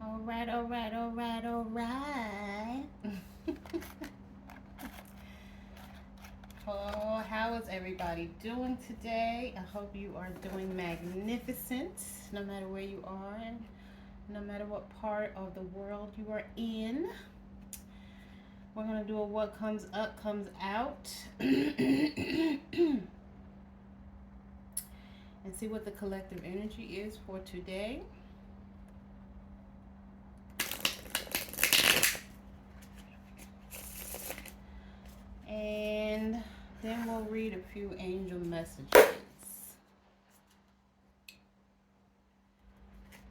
All right, all right, all right, all right. Oh, how is everybody doing today? I hope you are doing magnificent, no matter where you are and no matter what part of the world you are in. We're going to do a what comes up, comes out. And see what the collective energy is for today. And then we'll read a few angel messages.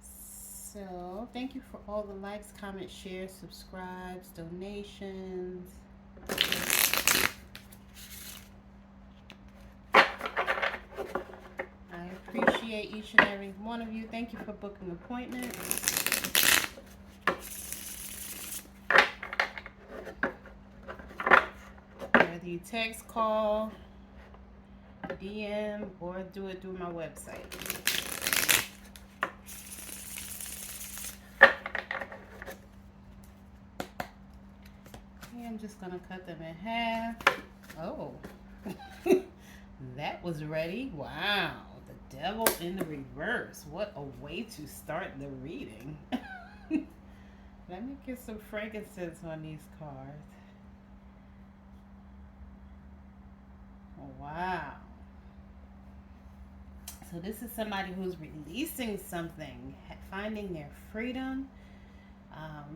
So, thank you for all the likes, comments, shares, subscribes, donations. I appreciate each and every one of you. Thank you for booking appointments. Whether you text, call, DM, or do it through my website. Okay, I'm just gonna cut them in half. Oh, that was ready. Wow, the devil in the reverse. What a way to start the reading. Let me get some frankincense on these cards. Wow. So this is somebody who's releasing something, finding their freedom,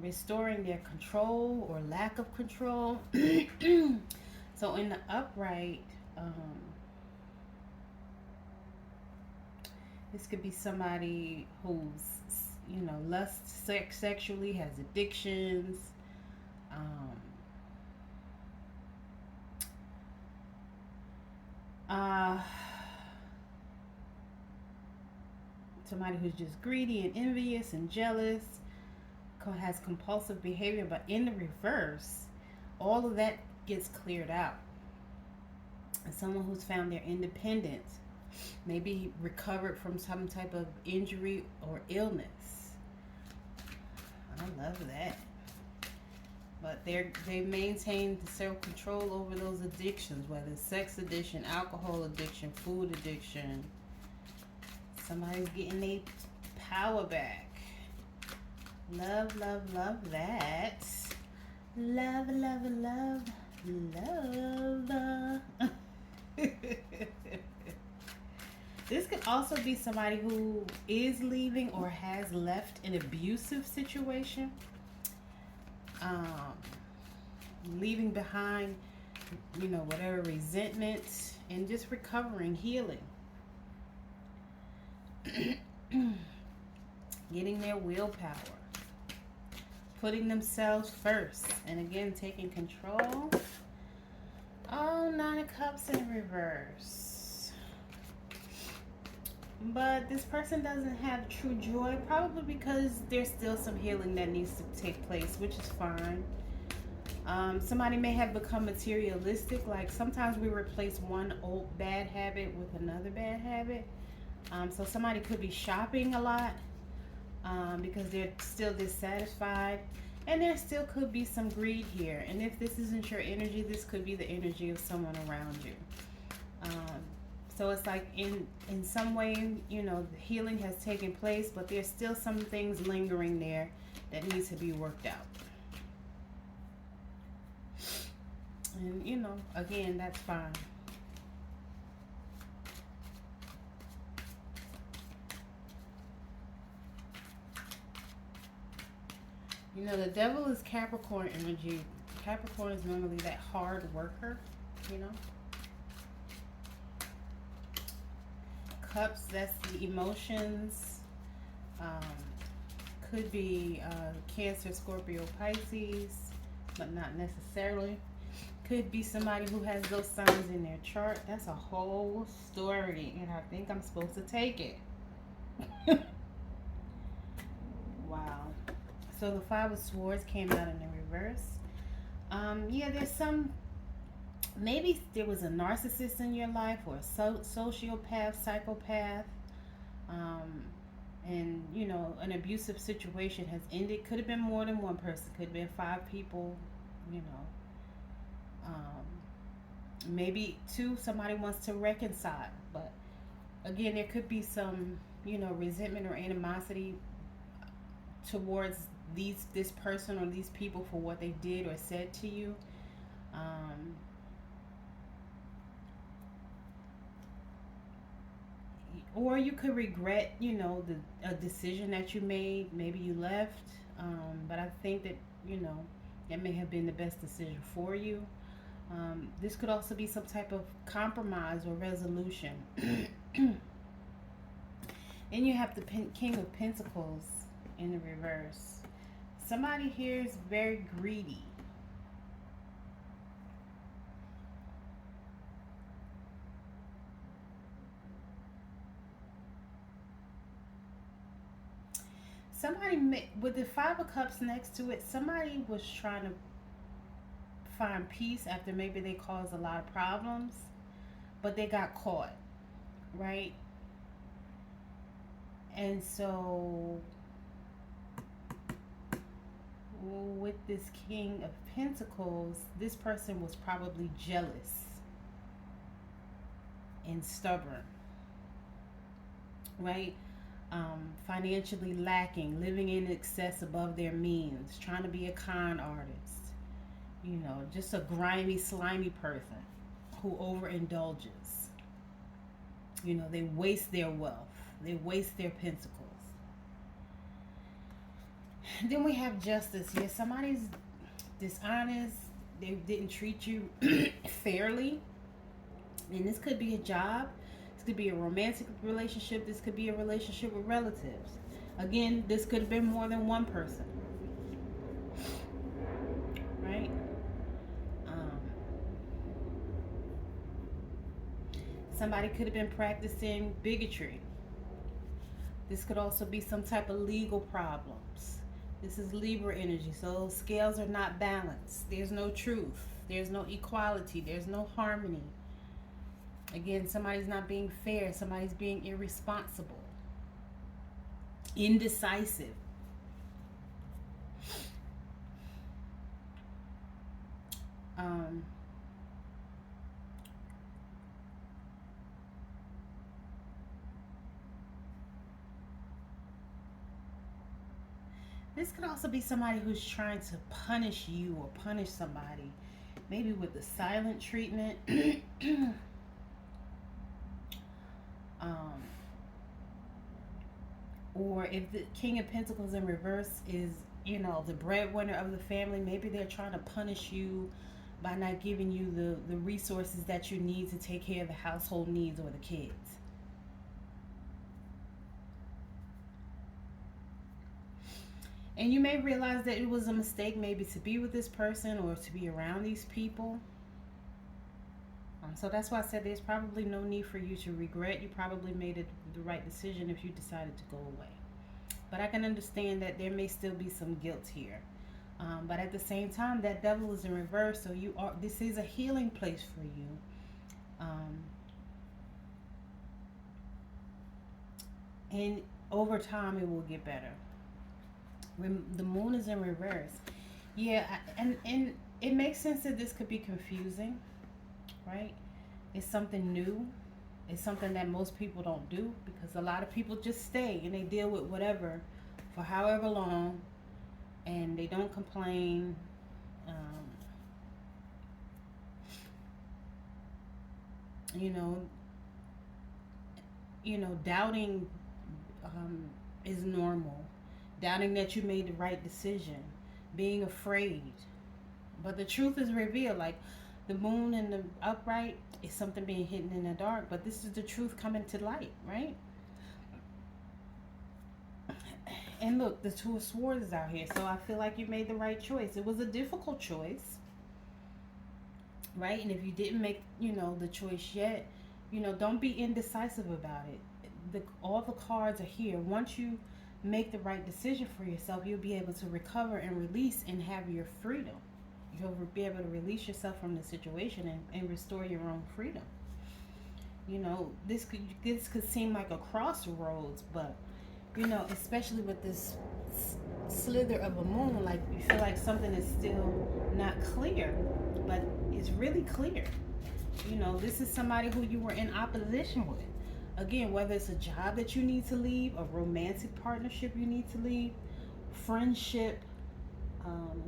restoring their control or lack of control. So in the upright, this could be somebody who's, lusts sexually, has addictions. Somebody who's just greedy and envious and jealous, has compulsive behavior, but in the reverse, all of that gets cleared out. And someone who's found their independence, maybe recovered from some type of injury or illness. I love that. But they maintain self-control over those addictions, whether it's sex addiction, alcohol addiction, food addiction. Somebody's getting their power back. Love, love, love that. Love, love, love, love. This could also be somebody who is leaving or has left an abusive situation. Leaving behind, whatever resentment, and just recovering, healing. Getting their willpower. Putting themselves first. And again, taking control. Oh, 9 of Cups in reverse. But this person doesn't have true joy, probably because there's still some healing that needs to take place, which is fine. Somebody may have become materialistic. Like sometimes we replace one old bad habit with another bad habit. So somebody could be shopping a lot because they're still dissatisfied. And there still could be some greed here. And if this isn't your energy, this could be the energy of someone around you. So it's like in some way, the healing has taken place, but there's still some things lingering there that needs to be worked out. And, again, that's fine. The devil is Capricorn energy. Capricorn is normally that hard worker, Cups, that's the emotions. Could be Cancer, Scorpio, Pisces, but not necessarily. Could be somebody who has those signs in their chart. That's a whole story, and I think I'm supposed to take it. Wow. So the Five of Swords came out in the reverse. Yeah, there's some, maybe there was a narcissist in your life or a sociopath, psychopath. And, an abusive situation has ended. Could have been more than one person, could have been 5 people, you know. Maybe two, somebody wants to reconcile. But again, there could be some, resentment or animosity towards this person or these people for what they did or said to you. Um, or you could regret, a decision that you made. Maybe you left, but I think that that may have been the best decision for you. This could also be some type of compromise or resolution. Then you have the King of Pentacles in the reverse. Somebody here is very greedy. Somebody, with the Five of Cups next to it, somebody was trying to find peace after maybe they caused a lot of problems, but they got caught, right? And so with this King of Pentacles, this person was probably jealous and stubborn, right? Financially lacking, living in excess above their means, trying to be a con artist, just a grimy, slimy person who overindulges. They waste their wealth, they waste their pentacles. Then we have Justice here. Somebody's dishonest, they didn't treat you fairly. And this could be a job, this could be a romantic relationship, this could be a relationship with relatives. Again, this could have been more than one person, right? Somebody could have been practicing bigotry. This could also be some type of legal problems. This is Libra energy, so scales are not balanced. There's no truth, there's no equality, there's no harmony. Again, somebody's not being fair, somebody's being irresponsible, indecisive. This could also be somebody who's trying to punish you or punish somebody, maybe with the silent treatment. Or if the King of Pentacles in reverse is, the breadwinner of the family, maybe they're trying to punish you by not giving you the resources that you need to take care of the household needs or the kids. And you may realize that it was a mistake maybe to be with this person or to be around these people. So that's why I said there's probably no need for you to regret. You probably made the right decision if you decided to go away. But I can understand that there may still be some guilt here. But at the same time, that devil is in reverse. So this is a healing place for you. And over time, it will get better. The moon is in reverse. Yeah, and it makes sense that this could be confusing, right? It's something new. It's something that most people don't do, because a lot of people just stay and they deal with whatever for however long, and they don't complain. Doubting is normal. Doubting that you made the right decision, being afraid. But the truth is revealed. Like the moon and the upright is something being hidden in the dark, but this is the truth coming to light, right? And look, the Two of Swords is out here, so I feel like you made the right choice. It was a difficult choice, right? And if you didn't make, the choice yet, don't be indecisive about it. All the cards are here. Once you make the right decision for yourself, you'll be able to recover and release and have your freedom. You'll be able to release yourself from the situation and restore your own freedom. This could seem like a crossroads, but Especially with this slither of a moon, like you feel like something is still not clear, but it's really clear. This is somebody who you were in opposition with. Again, whether it's a job that you need to leave, a romantic partnership you need to leave, friendship, um,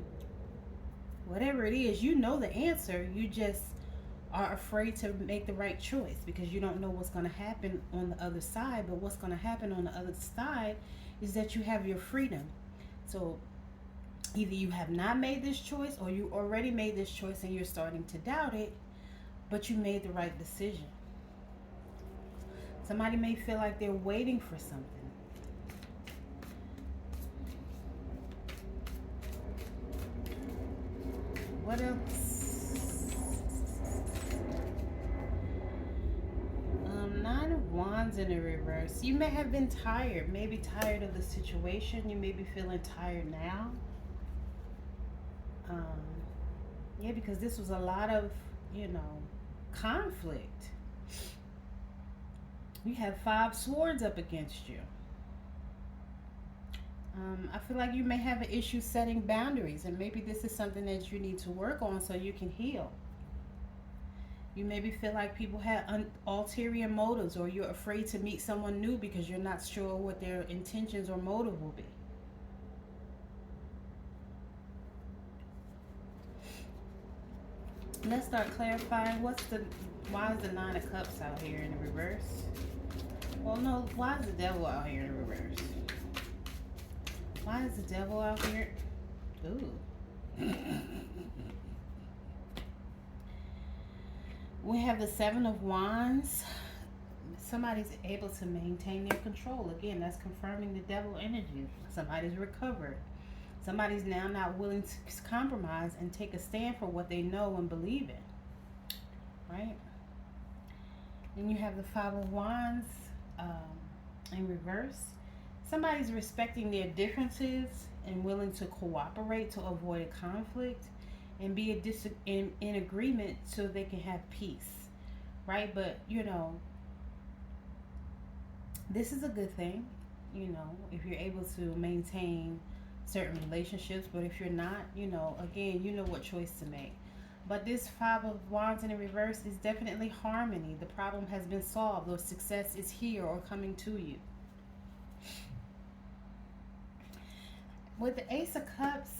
whatever it is, you know the answer. You just are afraid to make the right choice because you don't know what's going to happen on the other side. But what's going to happen on the other side is that you have your freedom. So either you have not made this choice or you already made this choice and you're starting to doubt it, but you made the right decision. Somebody may feel like they're waiting for something. What else? Nine of Wands in the reverse. You may have been tired, maybe tired of the situation. You may be feeling tired now. Um, yeah, because this was a lot of, conflict. You have 5 swords up against you. I feel like you may have an issue setting boundaries, and maybe this is something that you need to work on so you can heal. You maybe feel like people have ulterior motives, or you're afraid to meet someone new because you're not sure what their intentions or motive will be. Let's start clarifying why is the Nine of Cups out here in the reverse? Well, no, why is the Devil out here in the reverse? Why is the Devil out here? Ooh. We have the Seven of Wands. Somebody's able to maintain their control. Again, that's confirming the Devil energy. Somebody's recovered. Somebody's now not willing to compromise and take a stand for what they know and believe in. Right? And you have the Five of Wands in reverse. Somebody's respecting their differences and willing to cooperate to avoid a conflict and be in agreement so they can have peace, right? But this is a good thing, if you're able to maintain certain relationships. But if you're not, again, you know what choice to make. But this Five of Wands in the reverse is definitely harmony. The problem has been solved, or success is here or coming to you. With the Ace of Cups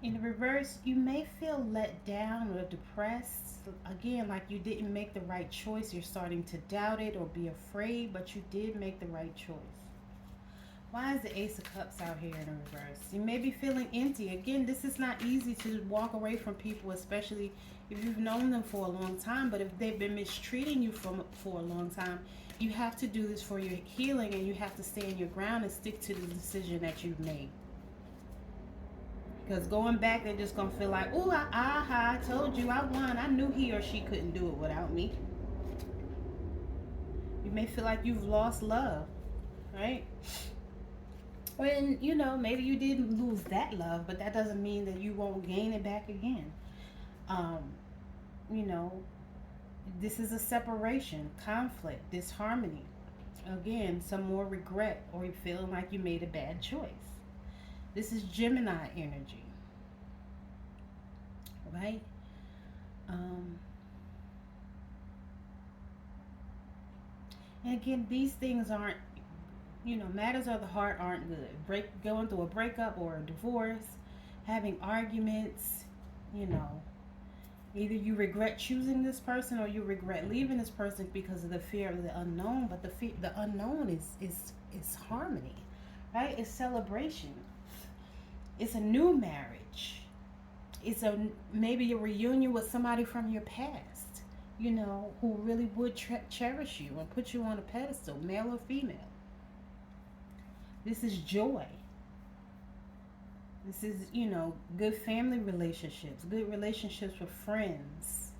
in the reverse, you may feel let down or depressed. Again, like you didn't make the right choice. You're starting to doubt it or be afraid, but you did make the right choice. Why is the Ace of Cups out here in the reverse? You may be feeling empty. Again, this is not easy to walk away from people, especially if you've known them for a long time. But if they've been mistreating you for a long time, you have to do this for your healing, and you have to stand your ground and stick to the decision that you've made. Because going back, they're just going to feel like, oh, I told you I won. I knew he or she couldn't do it without me. You may feel like you've lost love, right? When, maybe you didn't lose that love, but that doesn't mean that you won't gain it back again. This is a separation, conflict, disharmony. Again, some more regret, or you feeling like you made a bad choice. This is Gemini energy, right? And again, these things aren't, matters of the heart aren't good. Going through a breakup or a divorce, having arguments, either you regret choosing this person or you regret leaving this person because of the fear of the unknown. But the unknown is harmony, right? It's celebration. It's a new marriage. It's maybe a reunion with somebody from your past, who really would cherish you and put you on a pedestal, male or female. This is joy. This is, good family relationships, good relationships with friends,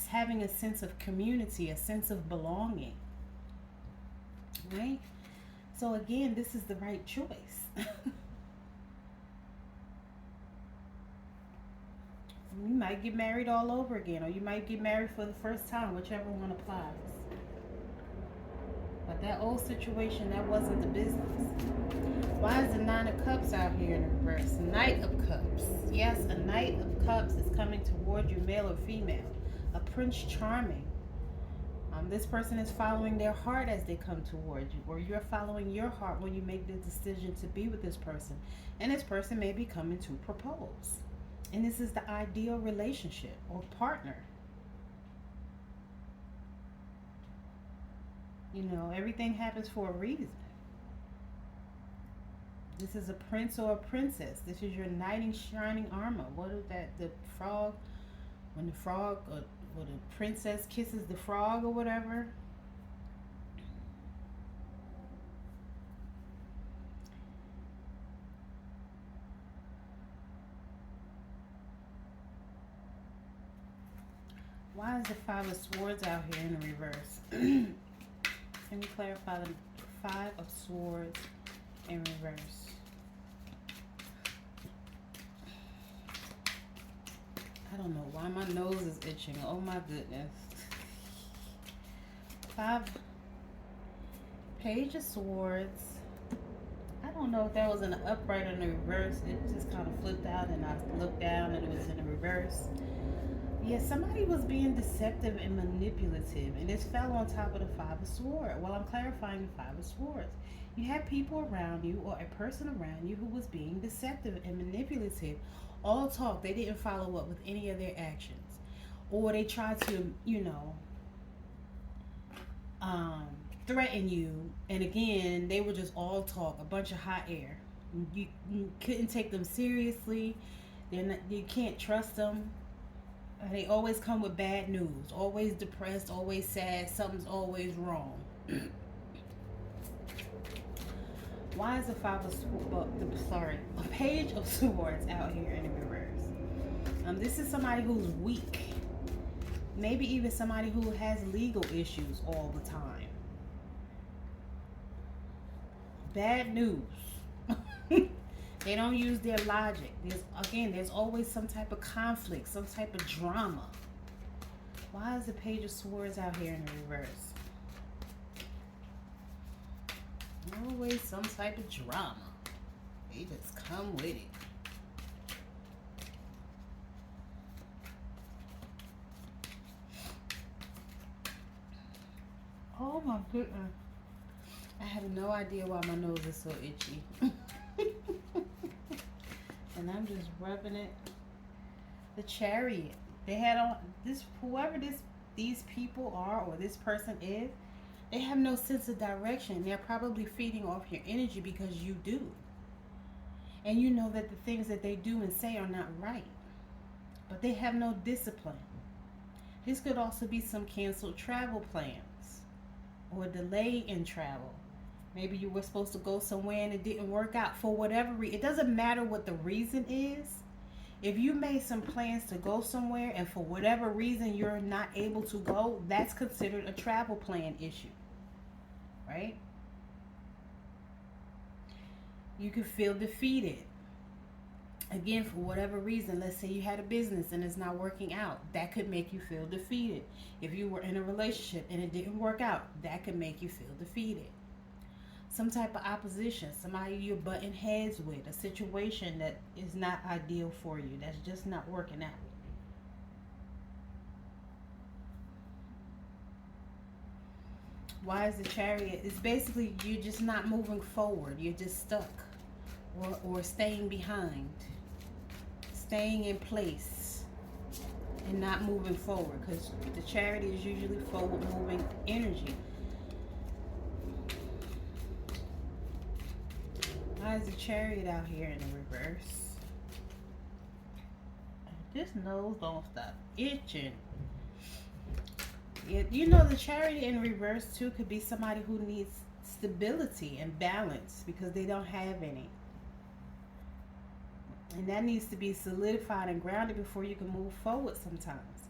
having a sense of community, a sense of belonging, right? So again, this is the right choice. You might get married all over again, or you might get married for the first time, whichever one applies. But that old situation, that wasn't the business. Why is the Nine of Cups out here in the reverse? Knight of Cups. Yes, a Knight of Cups is coming toward you, male or female. A Prince Charming. This person is following their heart as they come toward you, or you're following your heart when you make the decision to be with this person. And this person may be coming to propose. And this is the ideal relationship or partner. You know, everything happens for a reason. This is a prince or a princess. This is your knight in shining armor. What is that? The frog, when the frog or the princess kisses the frog or whatever. Why is the Five of Swords out here in the reverse? Can we clarify the Five of Swords in reverse? I don't know why my nose is itching. Oh my goodness. Page of Swords. I don't know if that was in the upright or in the reverse. It just kind of flipped out and I looked down and it was in the reverse. Yeah, somebody was being deceptive and manipulative and this fell on top of the Five of Swords. Well, I'm clarifying the Five of Swords. You had people around you or a person around you who was being deceptive and manipulative. All talk, they didn't follow up with any of their actions. Or they tried to, threaten you. And again, they were just all talk, a bunch of hot air. You couldn't take them seriously. You can't trust them. They always come with bad news. Always depressed, always sad. Something's always wrong. Why is the a Page of Swords out here in the reverse? This is somebody who's weak. Maybe even somebody who has legal issues all the time. Bad news. They don't use their logic. There's always some type of conflict, some type of drama. Why is the Page of Swords out here in the reverse? Always some type of drama. They just come with it. Oh my goodness. I have no idea why my nose is so itchy. And I'm just rubbing it. The Chariot. They had on this, whoever these people are or this person is, they have no sense of direction. They're probably feeding off your energy because you do. And you know that the things that they do and say are not right. But they have no discipline. This could also be some canceled travel plans or delay in travel. Maybe you were supposed to go somewhere and it didn't work out for whatever reason. It doesn't matter what the reason is. If you made some plans to go somewhere and for whatever reason you're not able to go, that's considered a travel plan issue. Right? You could feel defeated. Again, for whatever reason, let's say you had a business and it's not working out. That could make you feel defeated. If you were in a relationship and it didn't work out, that could make you feel defeated. Some type of opposition, somebody you're butting heads with, a situation that is not ideal for you, that's just not working out. Why is the Chariot? It's basically you're just not moving forward. You're just stuck or staying behind, staying in place and not moving forward, because the Chariot is usually forward moving energy. Why is the Chariot out here in the reverse? This nose don't stop itching. You know, the Chariot in reverse too could be somebody who needs stability and balance because they don't have any. And that needs to be solidified and grounded before you can move forward sometimes.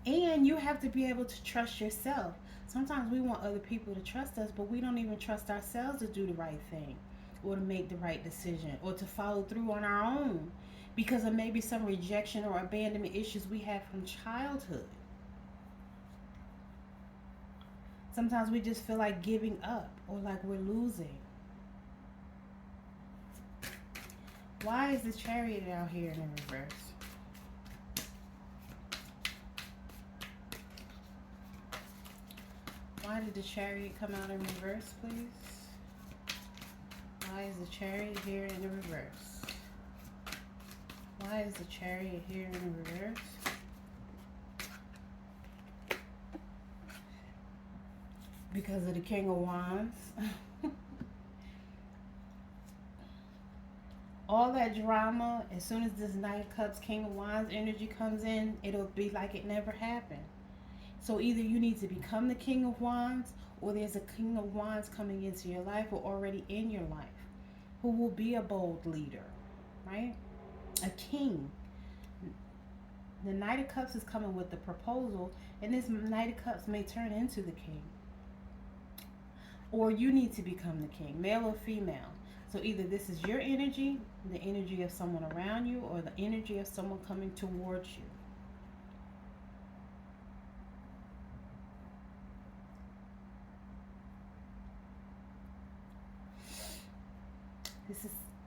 And you have to be able to trust yourself. Sometimes we want other people to trust us, but we don't even trust ourselves to do the right thing or to make the right decision or to follow through on our own because of maybe some rejection or abandonment issues we had from childhood. Sometimes we just feel like giving up or like we're losing. Why is the Chariot out here in the reverse? Why did the Chariot come out in reverse, please? Why is the Chariot here in the reverse? Why is the Chariot here in the reverse? Because of the King of Wands. All that drama, as soon as this Knight of Cups, King of Wands energy comes in, it'll be like it never happened. So either you need to become the King of Wands, or there's a King of Wands coming into your life or already in your life who will be a bold leader, right? A king. The Knight of Cups is coming with the proposal, and this Knight of Cups may turn into the king. Or you need to become the king, male or female. So either this is your energy, the energy of someone around you, or the energy of someone coming towards you.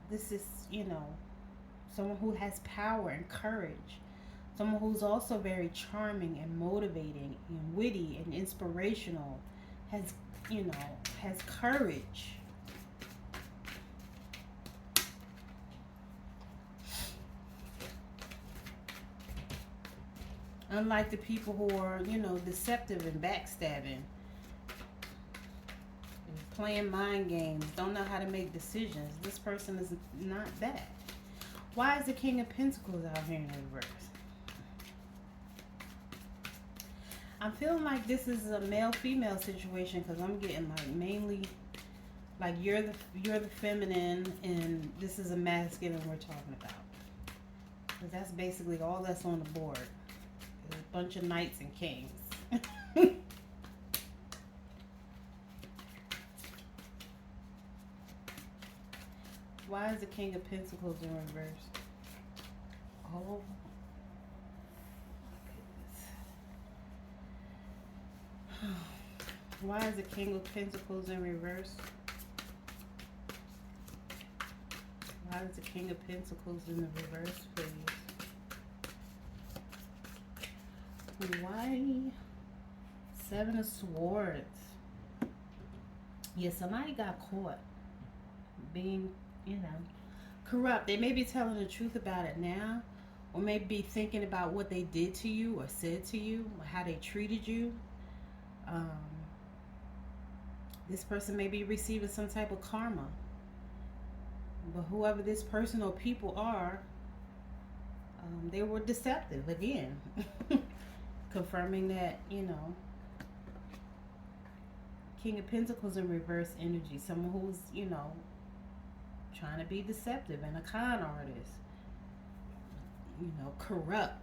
This is, you know, someone who has power and courage. Someone who's also very charming and motivating and witty and inspirational. Has, you know, has courage. Unlike the people who are, you know, deceptive and backstabbing, playing mind games, don't know how to make decisions. This person is not that. Why is the King of Pentacles out here in reverse? I'm feeling like this is a male-female situation, because I'm getting like mainly like you're the feminine and this is a masculine we're talking about. Because that's basically all that's on the board. There's a bunch of knights and kings. Why is the King of Pentacles in reverse? Oh my goodness. Why is the King of Pentacles in reverse? Why is the King of Pentacles in the reverse, please? Why? Seven of Swords. Yeah, somebody got caught being, you know, corrupt. They may be telling the truth about it now, or maybe thinking about what they did to you or said to you, or how they treated you. This person may be receiving some type of karma. But whoever this person or people are, they were deceptive again. Confirming that, you know, King of Pentacles in reverse energy. Someone who's, you know, trying to be deceptive and a con artist. You know, corrupt,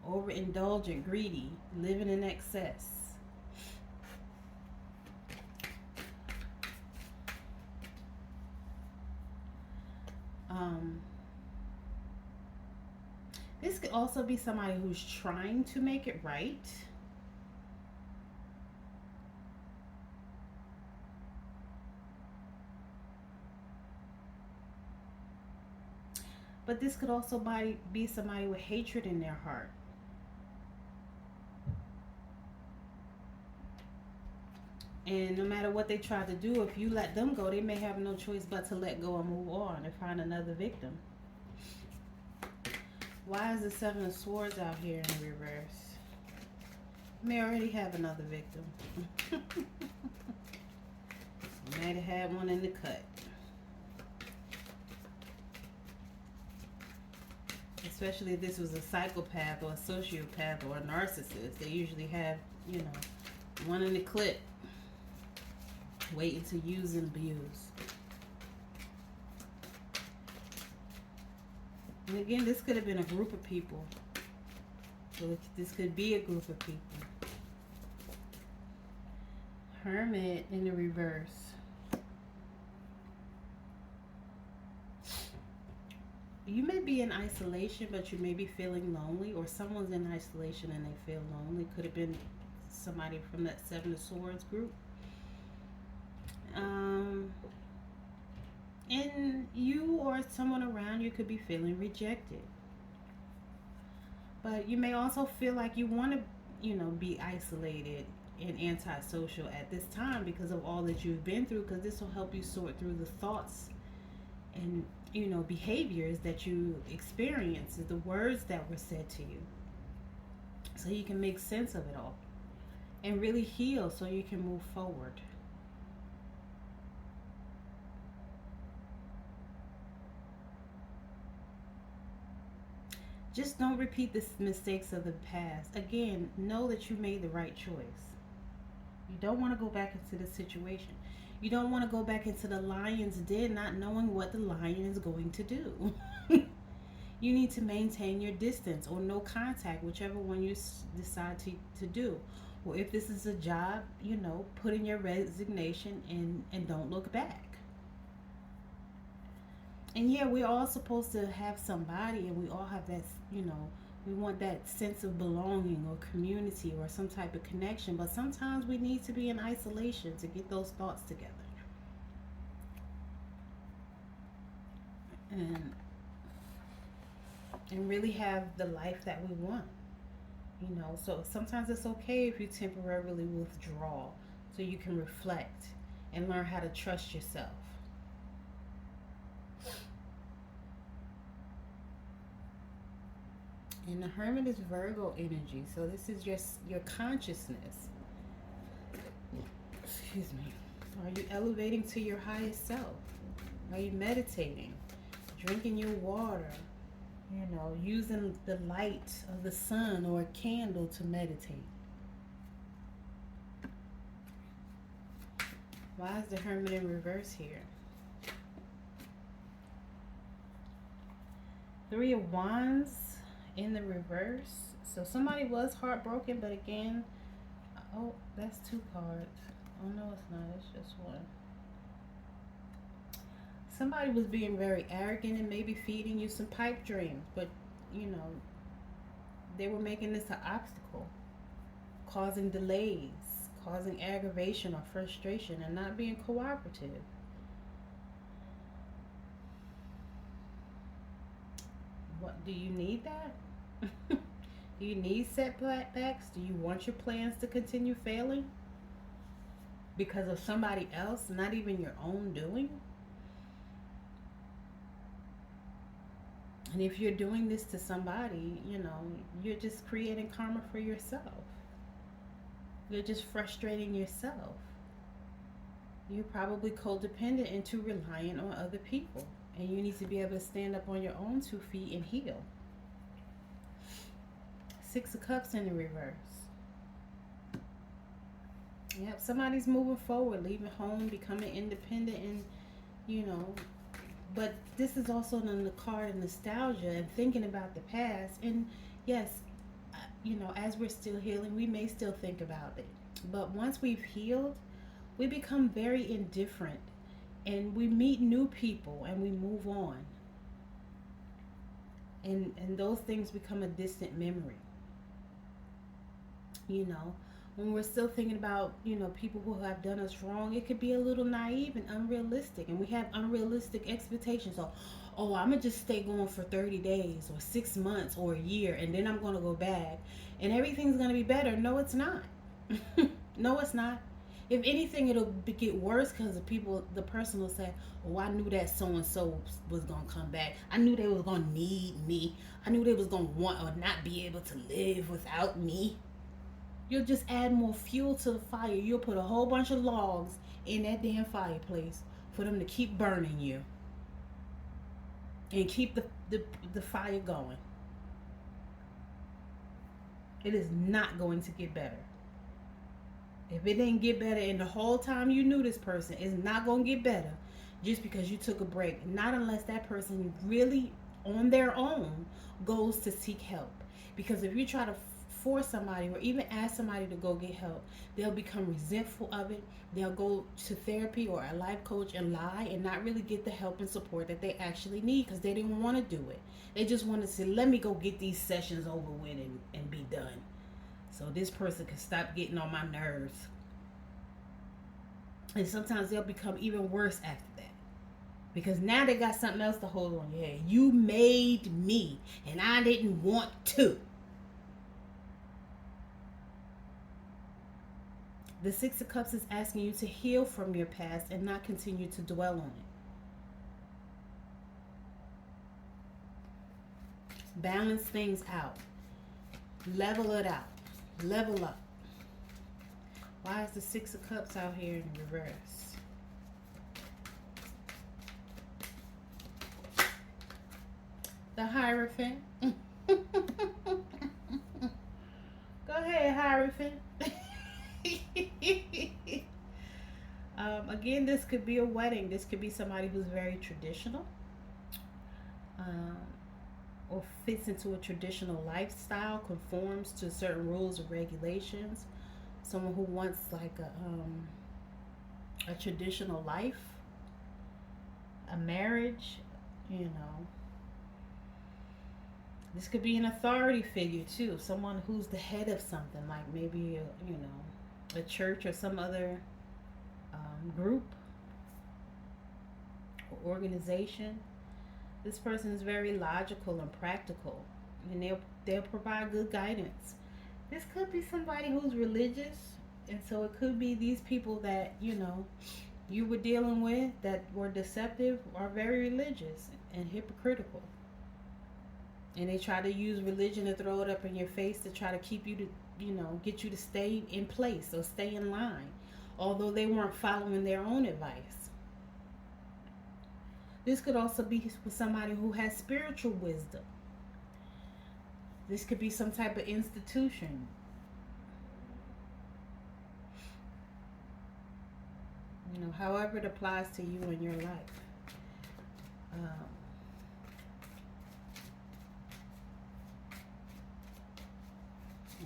overindulgent, greedy, living in excess. This could also be somebody who's trying to make it right. But this could also be somebody with hatred in their heart. And no matter what they try to do, if you let them go, they may have no choice but to let go and move on and find another victim. Why is the Seven of Swords out here in reverse? You may already have another victim. You might have had one in the cut. Especially if this was a psychopath or a sociopath or a narcissist. They usually have, you know, one in the clip, waiting to use and abuse. And again, this could have been a group of people. So this could be a group of people. Hermit in the reverse. You may be in isolation, but you may be feeling lonely, or someone's in isolation and they feel lonely. Could have been somebody from that Seven of Swords group. Um, and you or someone around you could be feeling rejected. But you may also feel like you want to, be isolated and antisocial at this time because of all that you've been through, because this will help you sort through the thoughts and, behaviors that you experience, the words that were said to you, so you can make sense of it all and really heal so you can move forward. Just don't repeat the mistakes of the past. Again, know that you made the right choice. You don't want to go back into the situation. You don't want to go back into the lion's den not knowing what the lion is going to do. You need to maintain your distance or no contact, whichever one you decide to do. Or if this is a job, put in your resignation and don't look back. And yeah, we're all supposed to have somebody, and we all have that, we want that sense of belonging or community or some type of connection, but sometimes we need to be in isolation to get those thoughts together. And and really have the life that we want. So sometimes it's okay if you temporarily withdraw so you can reflect and learn how to trust yourself. And the Hermit is Virgo energy. So this is just your consciousness. Excuse me. Are you elevating to your highest self? Are you meditating? Drinking your water? Using the light of the sun or a candle to meditate. Why is the Hermit in reverse here? Three of Wands in the reverse. So somebody was heartbroken, but again, oh, that's two cards. Oh no, it's not. It's just one. Somebody was being very arrogant and maybe feeding you some pipe dreams, but they were making this an obstacle, causing delays, causing aggravation or frustration, and not being cooperative. What do you need that? Do you need setbacks? Do you want your plans to continue failing because of somebody else, not even your own doing? And if you're doing this to somebody, you're just creating karma for yourself. You're just frustrating yourself. You're probably codependent and too reliant on other people. And you need to be able to stand up on your own 2 feet and heal. Six of Cups in the reverse. Yep, somebody's moving forward, leaving home, becoming independent, and but this is also on the card of nostalgia and thinking about the past. And yes, as we're still healing, we may still think about it. But once we've healed, we become very indifferent and we meet new people and we move on. And those things become a distant memory. When we're still thinking about, people who have done us wrong, it could be a little naive and unrealistic. And we have unrealistic expectations. So, I'm going to just stay going for 30 days or 6 months or a year, and then I'm going to go back and everything's going to be better. No, it's not. No, it's not. If anything, it'll get worse because the person will say, I knew that so-and-so was going to come back. I knew they was going to need me. I knew they was going to want or not be able to live without me. You'll just add more fuel to the fire. You'll put a whole bunch of logs in that damn fireplace for them to keep burning you and keep the fire going. It is not going to get better. If it didn't get better in the whole time you knew this person, it's not going to get better just because you took a break. Not unless that person really on their own goes to seek help. Because if you try to force somebody or even ask somebody to go get help, they'll become resentful of it. They'll go to therapy or a life coach and lie and not really get the help and support that they actually need because they didn't want to do it. They just want to say, let me go get these sessions over with and be done. So this person can stop getting on my nerves. And sometimes they'll become even worse after that. Because now they got something else to hold on your head. You made me, and I didn't want to. The Six of Cups is asking you to heal from your past and not continue to dwell on it. Balance things out. Level it out. Level up. Why is the Six of Cups out here in reverse? The Hierophant. Go ahead, Hierophant. Again, this could be a wedding. This could be somebody who's very traditional. Or fits into a traditional lifestyle, conforms to certain rules and regulations. Someone who wants like a traditional life, a marriage, you know. This could be an authority figure too, someone who's the head of something, like maybe a church or some other group or organization. This person is very logical and practical, and they'll provide good guidance. This could be somebody who's religious, and so it could be these people that you were dealing with that were deceptive are very religious and hypocritical, and they try to use religion to throw it up in your face to try to keep you to get you to stay in place or stay in line, although they weren't following their own advice. This could also be with somebody who has spiritual wisdom. This could be some type of institution. However it applies to you in your life.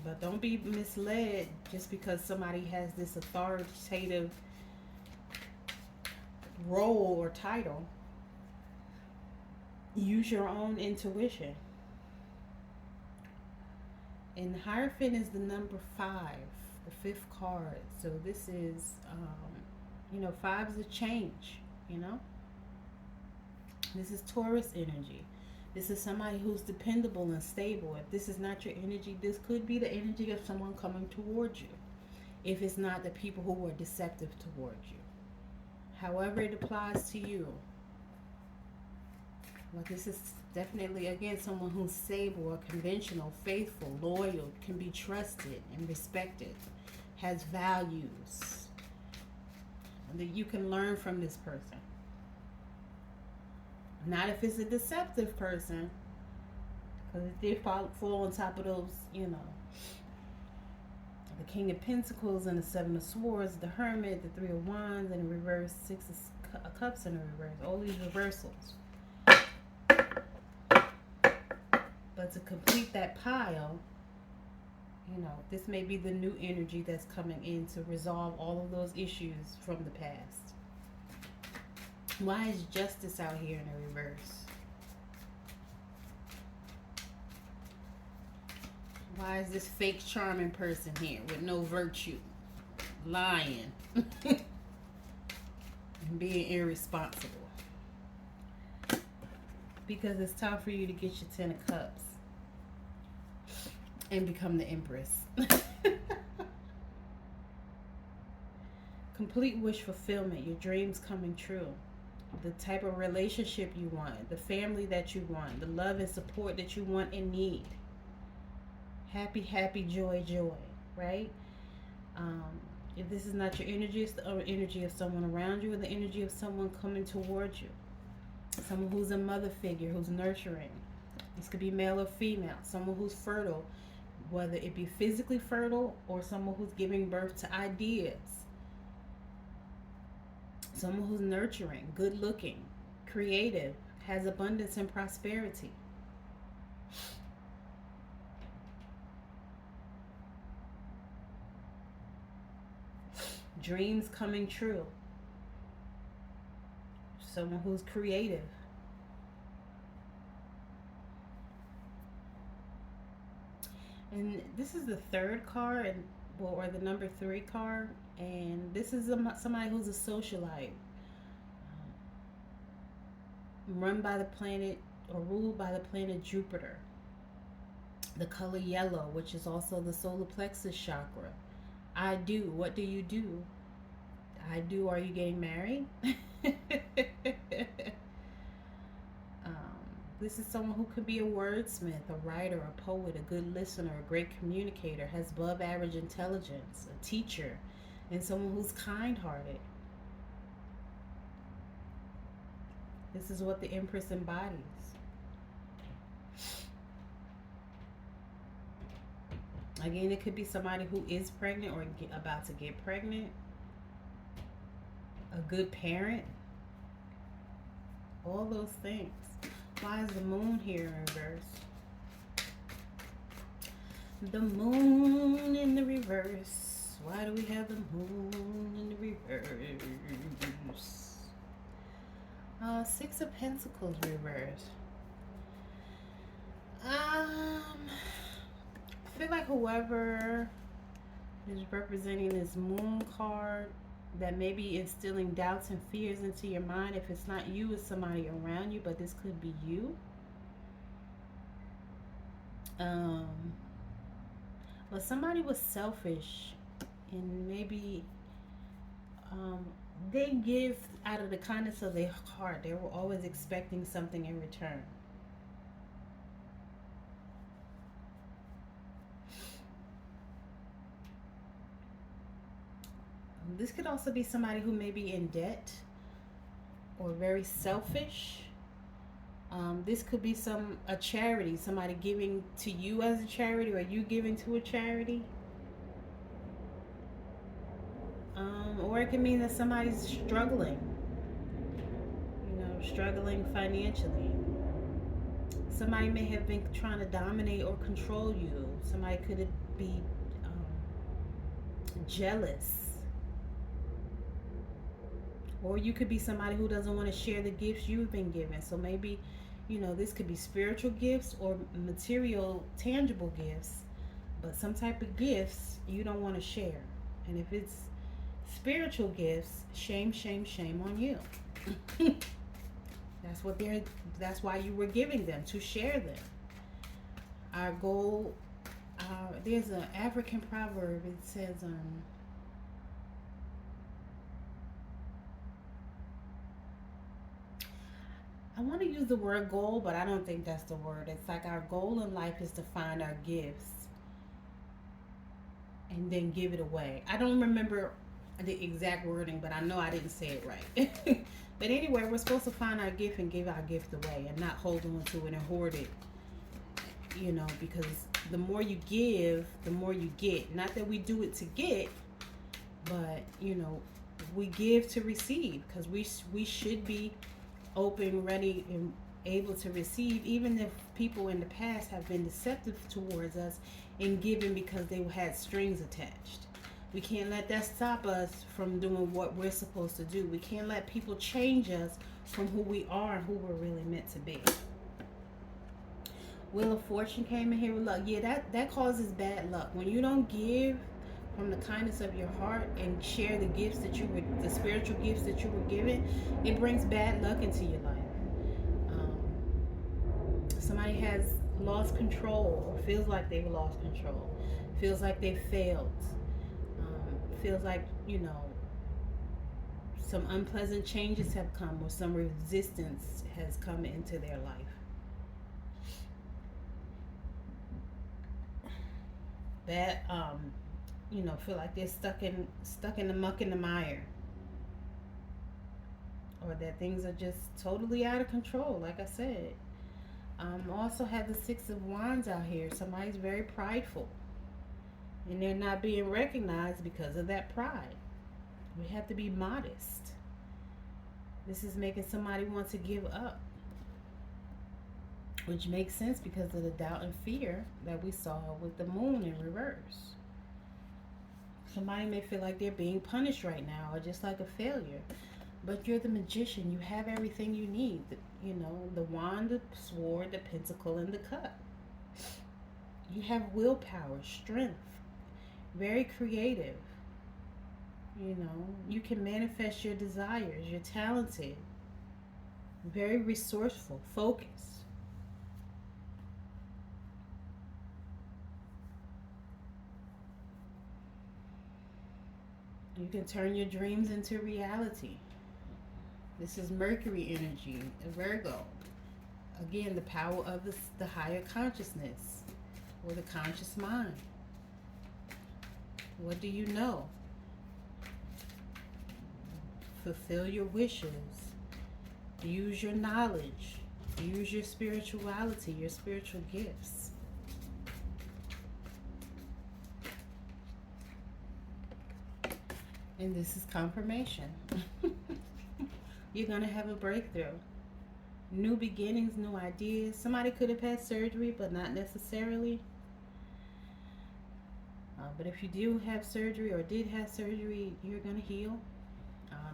But don't be misled just because somebody has this authoritative role or title. Use your own intuition. And Hierophant is the number 5, the 5th card. So this is, 5 is a change, This is Taurus energy. This is somebody who's dependable and stable. If this is not your energy, this could be the energy of someone coming towards you. If it's not the people who were deceptive towards you. However it applies to you. Well, this is definitely, again, someone who's stable or conventional, faithful, loyal, can be trusted and respected, has values, and that you can learn from this person. Not if it's a deceptive person, because if they fall on top of those, the King of Pentacles and the 7 of Swords, the Hermit, the 3 of Wands, and the reverse 6 of Cups in the reverse. All these reversals. But to complete that pile, this may be the new energy that's coming in to resolve all of those issues from the past. Why is Justice out here in the reverse? Why is this fake charming person here with no virtue, lying, and being irresponsible? Because it's time for you to get your 10 of Cups and become the Empress. Complete wish fulfillment, your dreams coming true. The type of relationship you want, the family that you want, the love and support that you want and need. Happy, happy, joy, joy, right? If this is not your energy, it's the energy of someone around you or the energy of someone coming towards you. Someone who's a mother figure, who's nurturing. This could be male or female. Someone who's fertile, whether it be physically fertile or someone who's giving birth to ideas. Someone who's nurturing, good looking, creative, has abundance and prosperity. Dreams coming true. Someone who's creative. And this is the third card, and well, or the number three card, and this is somebody who's a socialite, run by the planet or ruled by the planet Jupiter. The color yellow, which is also the solar plexus chakra. I do. What do you do? I do. Are you getting married? Um, this is someone who could be a wordsmith, a writer, a poet, a good listener, a great communicator, has above average intelligence, a teacher, and someone who's kind hearted. This is what the Empress embodies. Again, it could be somebody who is pregnant or about to get pregnant, a good parent, all those things. Why is the moon here in reverse? The moon in the reverse. Why do we have the moon in the reverse? Six of Pentacles reverse. I feel like whoever is representing this moon card that may be instilling doubts and fears into your mind. If it's not you, it's somebody around you, but this could be you. But somebody was selfish and maybe they give out of the kindness of their heart. They were always expecting something in return. This could also be somebody who may be in debt or very selfish. This could be a charity, somebody giving to you as a charity, or you giving to a charity. Or it can mean that somebody's struggling, struggling financially. Somebody may have been trying to dominate or control you. Somebody could be jealous. Or you could be somebody who doesn't want to share the gifts you've been given. So maybe, this could be spiritual gifts or material, tangible gifts. But some type of gifts you don't want to share. And if it's spiritual gifts, shame, shame, shame on you. That's why you were giving them, to share them. Our goal, there's an African proverb. It says, I want to use the word goal, but I don't think that's the word. It's like our goal in life is to find our gifts and then give it away. I don't remember the exact wording, but I know I didn't say it right. But anyway, we're supposed to find our gift and give our gift away and not hold on to it and hoard it. Because the more you give, the more you get. Not that we do it to get, but, we give to receive, because we should be open, ready, and able to receive, even if people in the past have been deceptive towards us in giving because they had strings attached. We can't let that stop us from doing what we're supposed to do. We can't let people change us from who we are and who we're really meant to be. Wheel of Fortune came in here with luck. Yeah, that causes bad luck. When you don't give from the kindness of your heart and share the gifts the spiritual gifts that you were given, it brings bad luck into your life. Somebody has lost control or feels like they've lost control, feels like they failed, feels like, some unpleasant changes have come or some resistance has come into their life. That feel like they're stuck in the muck and the mire, or that things are just totally out of control. Like I said, also have the Six of Wands out here. Somebody's very prideful, and they're not being recognized because of that pride. We have to be modest. This is making somebody want to give up, which makes sense because of the doubt and fear that we saw with the moon in reverse. Somebody may feel like they're being punished right now, or just like a failure. But you're the magician. You have everything you need. The wand, the sword, the pentacle, and the cup. You have willpower, strength, very creative. You know, you can manifest your desires. You're talented, very resourceful, focused. You can turn your dreams into reality. This is Mercury energy, a Virgo. Again, the power of the higher consciousness or the conscious mind. What do you know? Fulfill your wishes. Use your knowledge. Use your spirituality, your spiritual gifts. And this is confirmation. You're going to have a breakthrough. New beginnings, new ideas. Somebody could have had surgery, but not necessarily. But if you do have surgery or did have surgery, you're going to heal.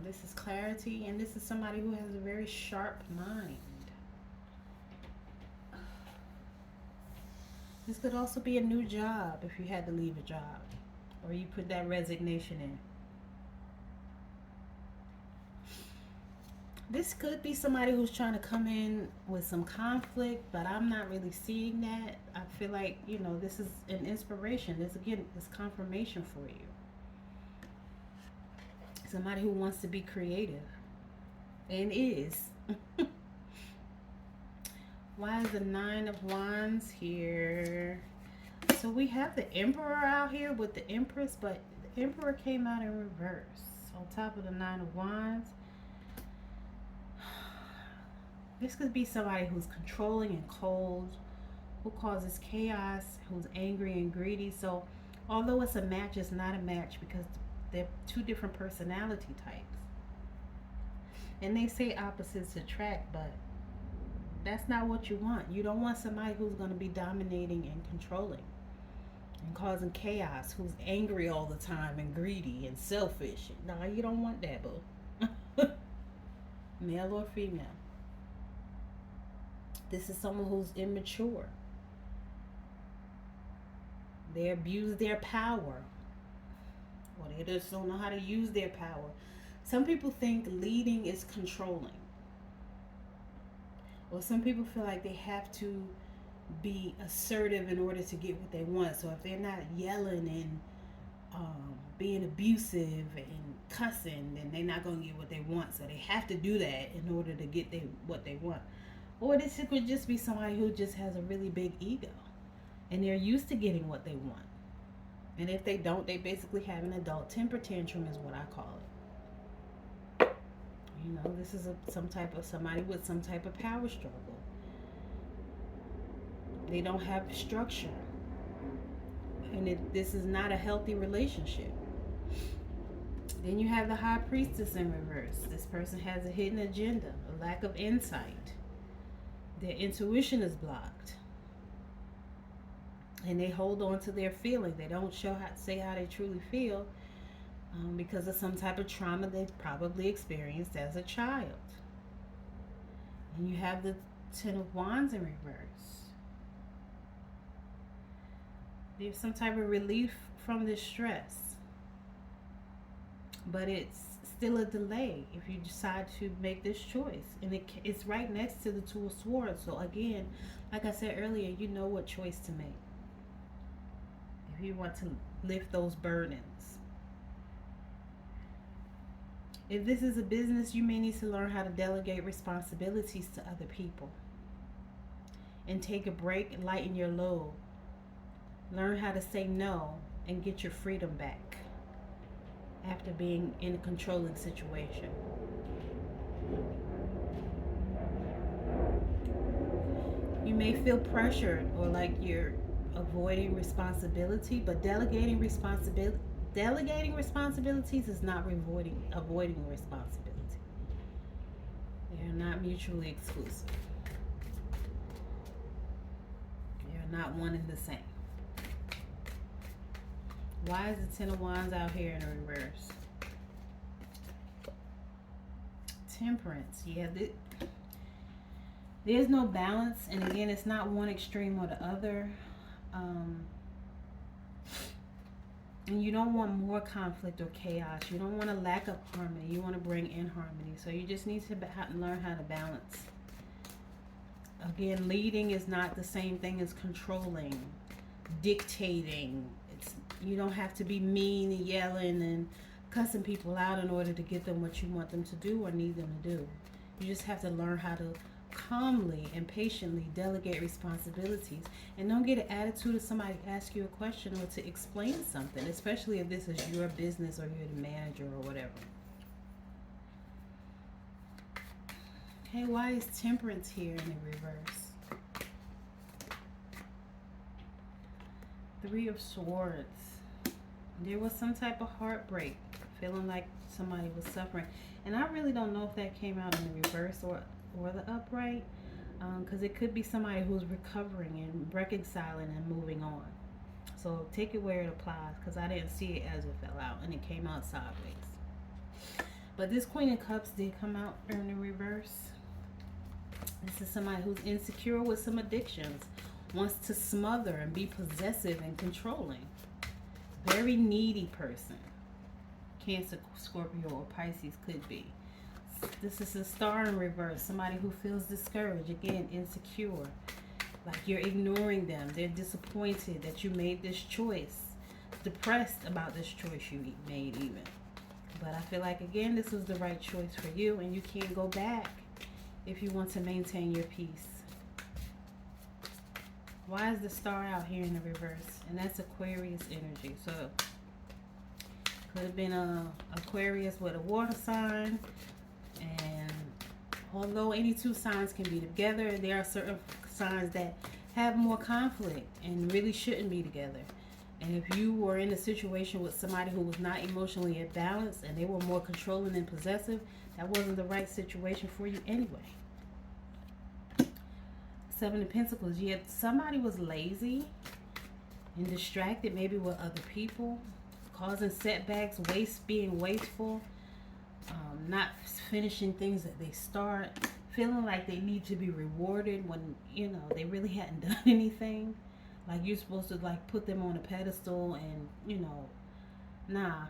This is clarity, and this is somebody who has a very sharp mind. This could also be a new job if you had to leave a job, or you put that resignation in. This could be somebody who's trying to come in with some conflict, but I'm not really seeing that. I feel like, you know, this is an inspiration. This, again, is confirmation for you. Somebody who wants to be creative and is. Why is the Nine of Wands here? So we have the Emperor out here with the Empress, but the Emperor came out in reverse on top of the Nine of Wands. This could be somebody who's controlling and cold, who causes chaos, who's angry and greedy. So although it's a match, it's not a match because they're two different personality types. And they say opposites attract, but that's not what you want. You don't want somebody who's going to be dominating and controlling and causing chaos, who's angry all the time and greedy and selfish. No, you don't want that, boo. Male or female. This is someone who's immature. They abuse their power. Or they just don't know how to use their power. Some people think leading is controlling. Or some people feel like they have to be assertive in order to get what they want. So if they're not yelling and being abusive and cussing, then they're not going to get what they want. So they have to do that in order to get what they want. Or this could just be somebody who just has a really big ego. And they're used to getting what they want. And if they don't, they basically have an adult temper tantrum is what I call it. You know, this is somebody with some type of power struggle. They don't have structure. And this is not a healthy relationship. Then you have the High Priestess in reverse. This person has a hidden agenda, a lack of insight. Their intuition is blocked. And they hold on to their feelings. They don't say how they truly feel because of some type of trauma they probably experienced as a child. And you have the Ten of Wands in reverse. There's some type of relief from this stress. But it's still a delay if you decide to make this choice. And it's right next to the Two of Swords. So again, like I said earlier, you know what choice to make. If you want to lift those burdens. If this is a business, you may need to learn how to delegate responsibilities to other people. And take a break and lighten your load. Learn how to say no and get your freedom back after being in a controlling situation. You may feel pressured or like you're avoiding responsibility, but delegating responsibilities is not avoiding responsibility. They are not mutually exclusive. They are not one and the same. Why is the Ten of Wands out here in reverse? Temperance. Yeah, there's no balance. And again, it's not one extreme or the other. Um, and you don't want more conflict or chaos. You don't want a lack of harmony. You want to bring in harmony. So you just need to learn how to balance. Again, leading is not the same thing as controlling, dictating. You don't have to be mean and yelling and cussing people out in order to get them what you want them to do or need them to do. You just have to learn how to calmly and patiently delegate responsibilities, and don't get an attitude if somebody asks you a question or to explain something, especially if this is your business or you're the manager or whatever. Okay, why is temperance here in the reverse? Three of Swords. There was some type of heartbreak, feeling like somebody was suffering, and I really don't know if that came out in the reverse or the upright, because it could be somebody who's recovering and reconciling and moving on. So take it where it applies, because I didn't see it as it fell out and it came out sideways. But this Queen of Cups did come out in the reverse. This is somebody who's insecure with some addictions, wants to smother and be possessive and controlling. Very needy person. Cancer, Scorpio, or Pisces could be. This is a Star in reverse. Somebody who feels discouraged. Again, insecure. Like you're ignoring them. They're disappointed that you made this choice. Depressed about this choice you made even. But I feel like, again, this was the right choice for you, and you can't go back if you want to maintain your peace. Why is the Star out here in the reverse? And that's Aquarius energy. So could have been a Aquarius with a water sign. And although any two signs can be together, there are certain signs that have more conflict and really shouldn't be together. And if you were in a situation with somebody who was not emotionally at balance and they were more controlling and possessive, that wasn't the right situation for you anyway. Seven of Pentacles. Yet somebody was lazy and distracted, maybe with other people, causing setbacks, being wasteful, not finishing things that they start, feeling like they need to be rewarded when, you know, they really hadn't done anything. Like you're supposed to like put them on a pedestal and, you know, nah,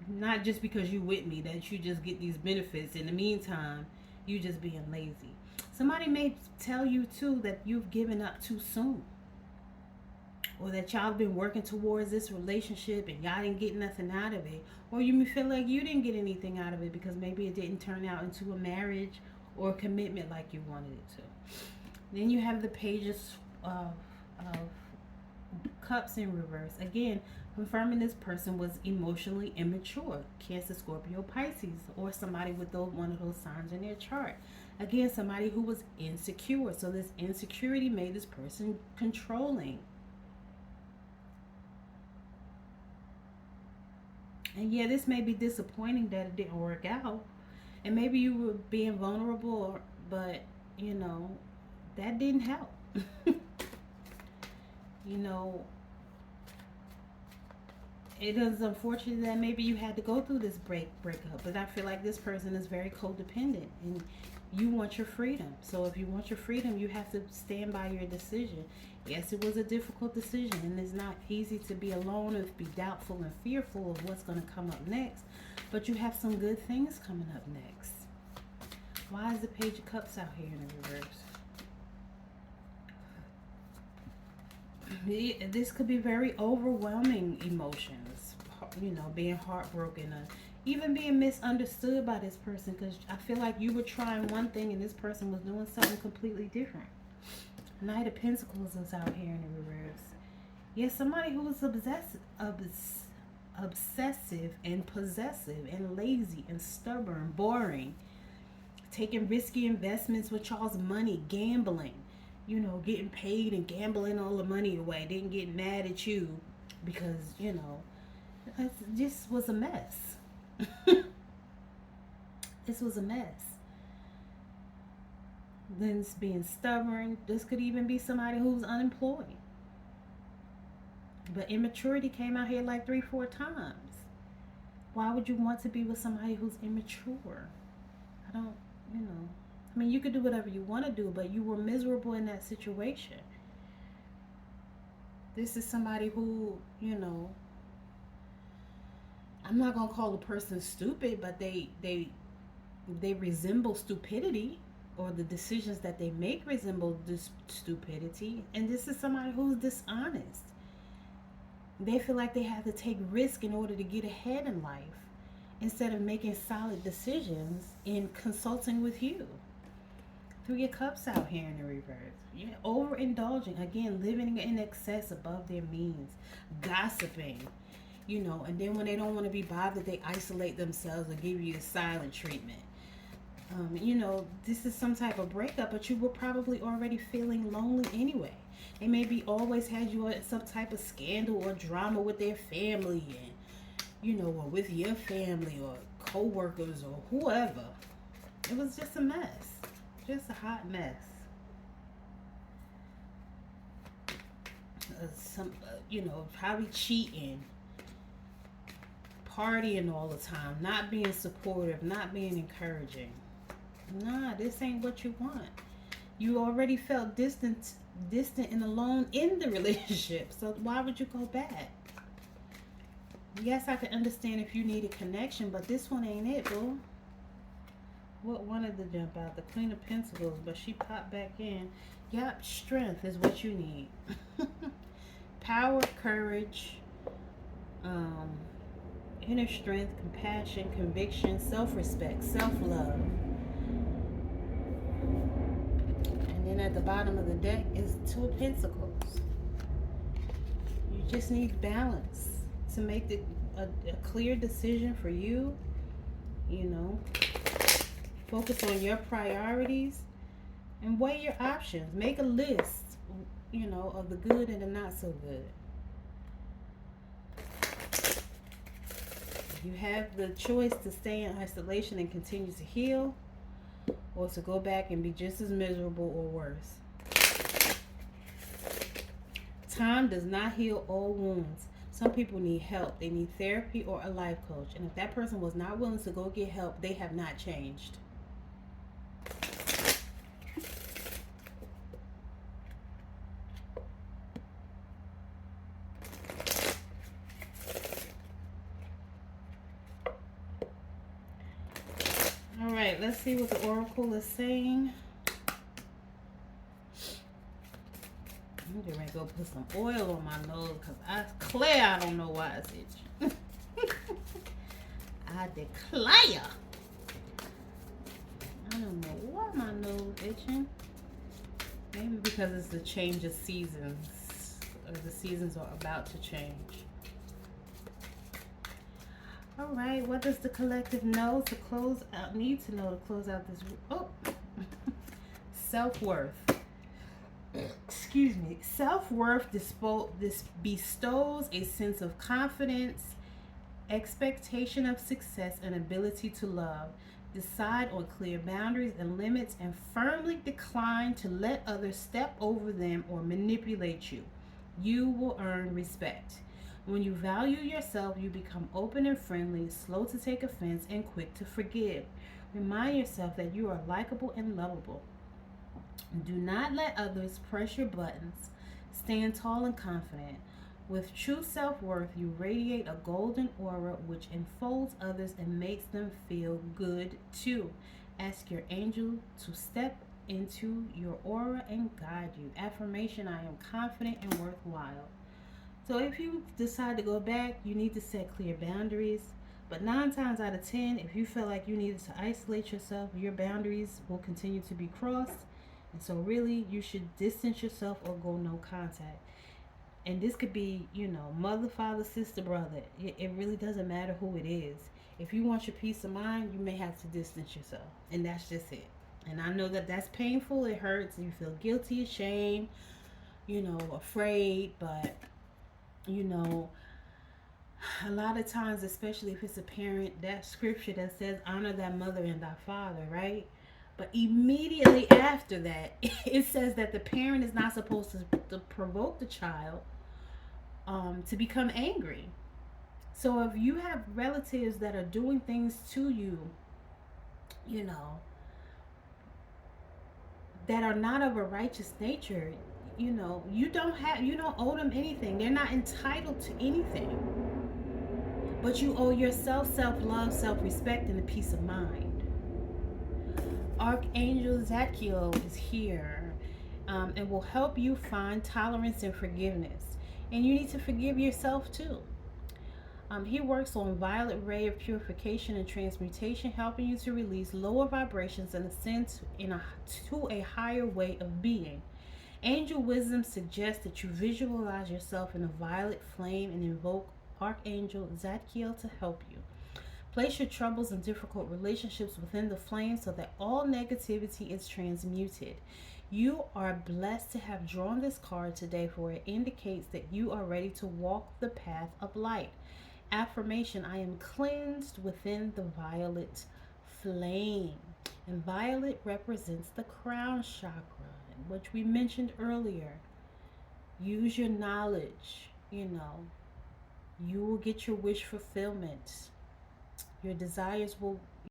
not just because you with me that you just get these benefits. In the meantime, you just being lazy. Somebody may tell you too that you've given up too soon, or that y'all been working towards this relationship and y'all didn't get nothing out of it, or you may feel like you didn't get anything out of it because maybe it didn't turn out into a marriage or a commitment like you wanted it to. Then you have the pages of Cups in reverse. Again, confirming this person was emotionally immature. Cancer, Scorpio, Pisces, or somebody with one of those signs in their chart. Again, somebody who was insecure. So this insecurity made this person controlling. And yeah, this may be disappointing that it didn't work out. And maybe you were being vulnerable, but, you know, that didn't help. You know, it is unfortunate that maybe you had to go through this breakup. But I feel like this person is very codependent and you want your freedom. So if you want your freedom, you have to stand by your decision. Yes, it was a difficult decision, and it's not easy to be alone and be doubtful and fearful of what's going to come up next. But you have some good things coming up next. Why is the Page of Cups out here in the reverse? This could be very overwhelming emotions. You know, being heartbroken, or even being misunderstood by this person, because I feel like you were trying one thing and this person was doing something completely different. Knight of Pentacles is out here in the reverse. Yes, somebody who was obsessive and possessive and lazy and stubborn, boring, taking risky investments with y'all's money, gambling, you know, getting paid and gambling all the money away. Didn't get mad at you because, you know, this was a mess. This was a mess. Then it's being stubborn. This could even be somebody who's unemployed. But immaturity came out here like 3-4 times. Why would you want to be with somebody who's immature? I don't, you know. I mean, you could do whatever you want to do, but you were miserable in that situation. This is somebody who, I'm not gonna call a person stupid, but they resemble stupidity, or the decisions that they make resemble this stupidity. And this is somebody who's dishonest. They feel like they have to take risk in order to get ahead in life instead of making solid decisions in consulting with you. 3 of Cups out here in the reverse. Yeah, overindulging. Again, living in excess above their means. Gossiping. And then when they don't want to be bothered, they isolate themselves or give you the silent treatment. This is some type of breakup, but you were probably already feeling lonely anyway. They maybe always had you in some type of scandal or drama with their family, and or with your family or co-workers or whoever. It was just a mess. Just a hot mess. Probably cheating, partying all the time, not being supportive, not being encouraging. Nah, this ain't what you want. You already felt distant and alone in the relationship. So why would you go back? Yes, I can understand if you need a connection, but this one ain't it, boo. What wanted to jump out? The Queen of Pentacles, but she popped back in. Yep, strength is what you need. Power, courage, inner strength, compassion, conviction, self-respect, self-love. And then at the bottom of the deck is 2 of Pentacles. You just need balance to make a clear decision for you. Focus on your priorities and weigh your options. Make a list, of the good and the not so good. You have the choice to stay in isolation and continue to heal, or to go back and be just as miserable or worse. Time does not heal all wounds. Some people need help. They need therapy or a life coach. And if that person was not willing to go get help, they have not changed. All right, let's see what the Oracle is saying. I'm getting ready to go put some oil on my nose because I don't know why it's itching. I declare. I don't know why my nose itching. Maybe because it's the change of seasons, or the seasons are about to change. All right, what does the collective know to close out? Need to know to close out this. Oh, self-worth. Excuse me. Self-worth bestows a sense of confidence, expectation of success, and ability to love. Decide on clear boundaries and limits, and firmly decline to let others step over them or manipulate you. You will earn respect. When you value yourself, you become open and friendly, slow to take offense, and quick to forgive. Remind yourself that you are likable and lovable. Do not let others press your buttons. Stand tall and confident. With true self-worth, you radiate a golden aura which enfolds others and makes them feel good too. Ask your angel to step into your aura and guide you. Affirmation: I am confident and worthwhile. So if you decide to go back, you need to set clear boundaries. But 9 times out of 10, if you feel like you needed to isolate yourself, your boundaries will continue to be crossed. And so really, you should distance yourself or go no contact. And this could be, mother, father, sister, brother. It really doesn't matter who it is. If you want your peace of mind, you may have to distance yourself. And that's just it. And I know that that's painful. It hurts. You feel guilty, ashamed, afraid. But, a lot of times, especially if it's a parent, that scripture that says, honor thy mother and thy father, right? But immediately after that, it says that the parent is not supposed to provoke the child to become angry. So if you have relatives that are doing things to you, that are not of a righteous nature, you don't owe them anything. They're not entitled to anything. But you owe yourself self-love, self-respect, and a peace of mind. Archangel Zadkiel is here, and will help you find tolerance and forgiveness. And you need to forgive yourself too. He works on violet ray of purification and transmutation, helping you to release lower vibrations and ascend to a higher way of being. Angel wisdom suggests that you visualize yourself in a violet flame and invoke Archangel Zadkiel to help you. Place your troubles and difficult relationships within the flame so that all negativity is transmuted. You are blessed to have drawn this card today, for it indicates that you are ready to walk the path of light. Affirmation: I am cleansed within the violet flame. And violet represents the crown chakra, which we mentioned earlier. Use your knowledge, you will get your wish fulfillment. Your desires will